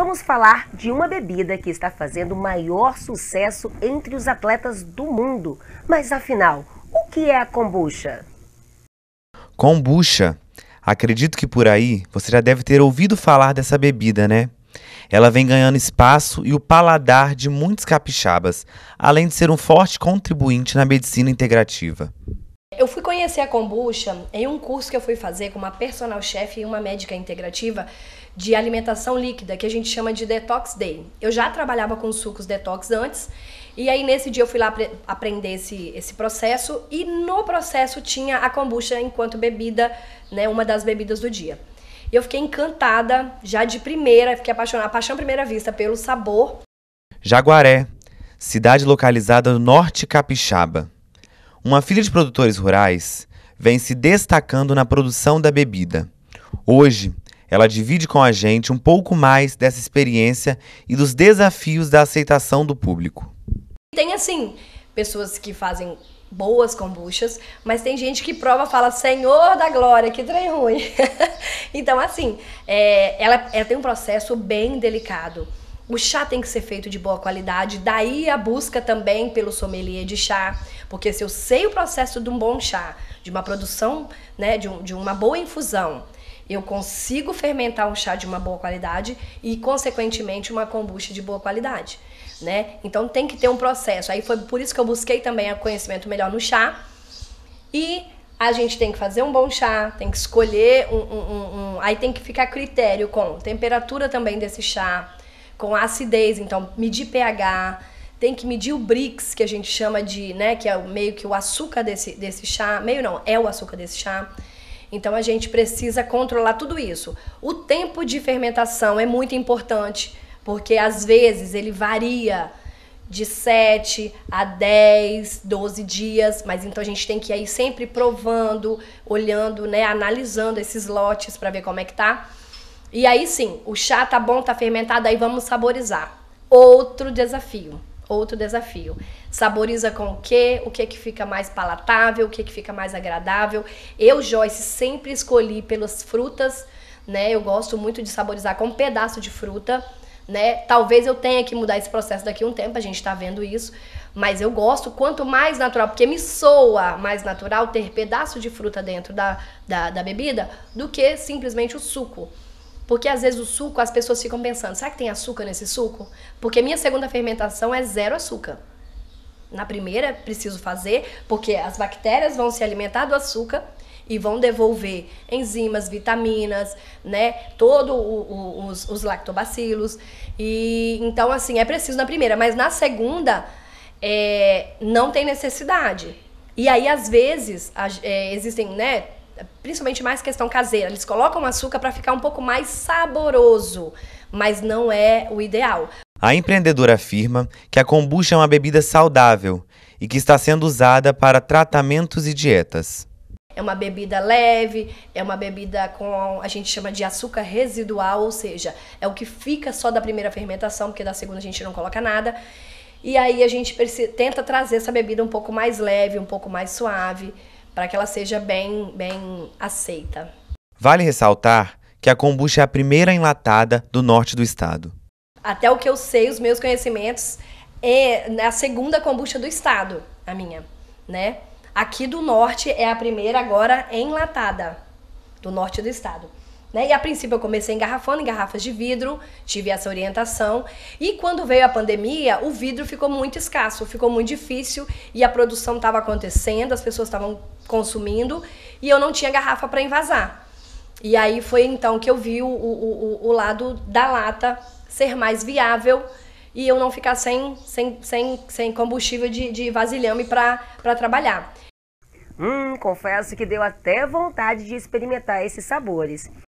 vamos falar de uma bebida que está fazendo maior sucesso entre os atletas do mundo. Mas afinal, o que é a kombucha? Kombucha. Acredito que por aí você já deve ter ouvido falar dessa bebida, né? Ela vem ganhando espaço e o paladar de muitos capixabas, além de ser um forte contribuinte na medicina integrativa. Eu fui conhecer a kombucha em um curso que eu fui fazer com uma personal chef e uma médica integrativa de alimentação líquida, que a gente chama de Detox Day. Eu já trabalhava com sucos detox antes, e aí nesse dia eu fui lá aprender esse processo, e no processo tinha a kombucha enquanto bebida, né, uma das bebidas do dia. E eu fiquei encantada, já de primeira, fiquei apaixonada, paixão à primeira vista pelo sabor. Jaguaré, cidade localizada no norte capixaba. Uma filha de produtores rurais vem se destacando na produção da bebida. Hoje, ela divide com a gente um pouco mais dessa experiência e dos desafios da aceitação do público. Tem, assim, pessoas que fazem boas kombuchas, mas tem gente que prova e fala, Senhor da glória, que trem ruim. Então, assim, ela tem um processo bem delicado. O chá tem que ser feito de boa qualidade, daí a busca também pelo sommelier de chá, porque se eu sei o processo de um bom chá, de uma produção, né, de uma boa infusão, eu consigo fermentar um chá de uma boa qualidade e, consequentemente, uma kombucha de boa qualidade, né? Então tem que ter um processo. Aí foi por isso que eu busquei também conhecimento melhor no chá. E a gente tem que fazer um bom chá, tem que escolher aí tem que ficar a critério com temperatura também desse chá, com acidez, então medir pH, tem que medir o Brix, que a gente chama de, né, que é meio que o açúcar desse chá, meio não, é o açúcar desse chá. Então a gente precisa controlar tudo isso. O tempo de fermentação é muito importante, porque às vezes ele varia de 7 a 10, 12 dias, mas então a gente tem que ir aí sempre provando, olhando, né, analisando esses lotes para ver como é que tá. E aí sim, o chá tá bom, tá fermentado, aí vamos saborizar. Outro desafio. Saboriza com o que que fica mais palatável, o que fica mais agradável. Eu, Joyce, sempre escolhi pelas frutas, né? Eu gosto muito de saborizar com um pedaço de fruta, né? Talvez eu tenha que mudar esse processo daqui a um tempo, a gente tá vendo isso. Mas eu gosto quanto mais natural, porque me soa mais natural ter pedaço de fruta dentro da bebida do que simplesmente o suco. Porque às vezes o suco, as pessoas ficam pensando, será que tem açúcar nesse suco? Porque minha segunda fermentação é 0 açúcar. Na primeira preciso fazer, porque as bactérias vão se alimentar do açúcar e vão devolver enzimas, vitaminas, né? Todos os lactobacilos. E então, assim, é preciso na primeira, mas na segunda não tem necessidade. E aí, às vezes, existem, né? Principalmente mais questão caseira, eles colocam açúcar para ficar um pouco mais saboroso, mas não é o ideal. A empreendedora afirma que a kombucha é uma bebida saudável e que está sendo usada para tratamentos e dietas. É uma bebida leve, é uma bebida com, a gente chama de açúcar residual, ou seja, é o que fica só da primeira fermentação, porque da segunda a gente não coloca nada. E aí a gente tenta trazer essa bebida um pouco mais leve, um pouco mais suave, para que ela seja bem aceita. Vale ressaltar que a kombucha é a primeira enlatada do norte do estado. Até o que eu sei, os meus conhecimentos, é a segunda kombucha do estado, a minha, né? Aqui do norte é a primeira agora enlatada, do norte do estado. Né? E a princípio eu comecei engarrafando em garrafas de vidro, tive essa orientação, e quando veio a pandemia, o vidro ficou muito escasso, ficou muito difícil, e a produção estava acontecendo, as pessoas estavam consumindo, e eu não tinha garrafa para envasar. E aí foi então que eu vi o lado da lata ser mais viável, e eu não ficar sem combustível de vasilhame para trabalhar. Confesso que deu até vontade de experimentar esses sabores.